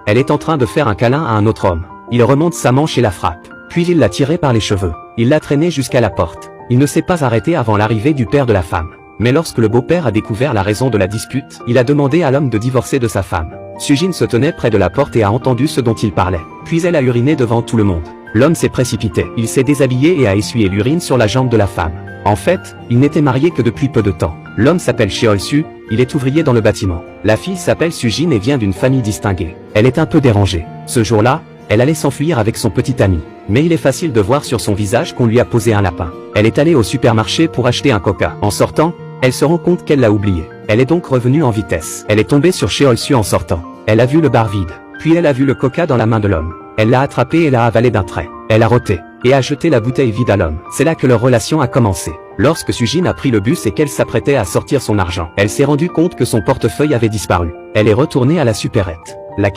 Elle est en train de faire un câlin à un autre homme. Il remonte sa manche et la frappe. Puis il l'a tirée par les cheveux. Il l'a traînée jusqu'à la porte. Il ne s'est pas arrêté avant l'arrivée du père de la femme. Mais lorsque le beau-père a découvert la raison de la dispute, il a demandé à l'homme de divorcer de sa femme. Sujin se tenait près de la porte et a entendu ce dont il parlait. Puis elle a uriné devant tout le monde. L'homme s'est précipité. Il s'est déshabillé et a essuyé l'urine sur la jambe de la femme. En fait, il n'était marié que depuis peu de temps. L'homme s'appelle Cheol-su, il est ouvrier dans le bâtiment. La fille s'appelle Sujin et vient d'une famille distinguée. Elle est un peu dérangée. Ce jour-là, elle allait s'enfuir avec son petit ami. Mais il est facile de voir sur son visage qu'on lui a posé un lapin. Elle est allée au supermarché pour acheter un coca. En sortant, elle se rend compte qu'elle l'a oublié. Elle est donc revenue en vitesse. Elle est tombée sur Cheol-su en sortant. Elle a vu le bar vide. Puis elle a vu le coca dans la main de l'homme. Elle l'a attrapé et l'a avalé d'un trait. Elle a roté et a jeté la bouteille vide à l'homme. C'est là que leur relation a commencé. Lorsque Sujin a pris le bus et qu'elle s'apprêtait à sortir son argent, elle s'est rendue compte que son portefeuille avait disparu. Elle est retournée à la supérette. La